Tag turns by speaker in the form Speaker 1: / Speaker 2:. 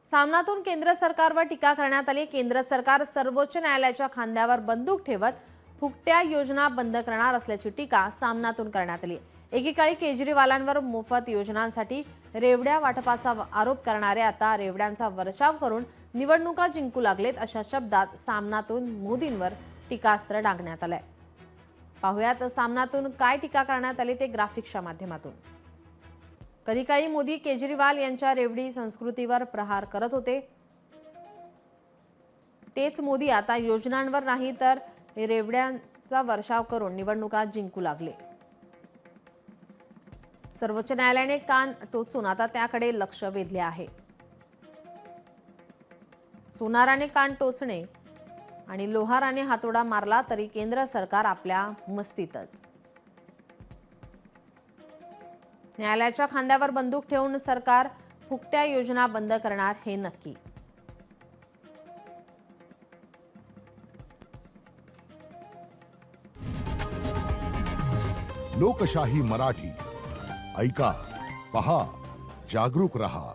Speaker 1: सामनातून केंद्र सरकारवर टीका करण्यात आली। केंद्र सरकार सर्वोच्च न्यायालयाच्या खांद्यावर बंदूक ठेवत फुकट्या योजना बंद करणार असल्याची टीका सामनातून करण्यात आली। एकेकाळी केजरीवालांवर मोफत योजनांसाठी रेवड्या वाटपाचा आरोप करणारे आता रेवड्यांचा वर्षाव करून निवडणुका जिंकू लागलेत अशा शब्दात सामनातून मोदींवर टीकास्त्र डागण्यात आलंय। पाहुयात सामनातून काय टीका करण्यात आली ते ग्राफिक्सच्या माध्यमातून। कधी काळी मोदी केजरीवाल यांच्या रेवडी संस्कृतीवर प्रहार करत होते, तेच मोदी आता योजनांवर नाही तर रेवड्यांचा वर्षाव करून निवडणुका जिंकू लागले। सर्वोच्च न्यायालयाने कान टोचून आता त्याकडे लक्ष वेधले आहे। सोनाराने कान टोचणे आणि लोहाराने हातोडा मारला तरी केंद्र सरकार आपल्या मस्तीतच। न्यायालयाच्या खांद्यावर बंदूक ठेवून सरकार फुकट्या योजना बंद करणार हे नक्की।
Speaker 2: लोकशाही मराठी ऐका, पहा, जागरूक रहा।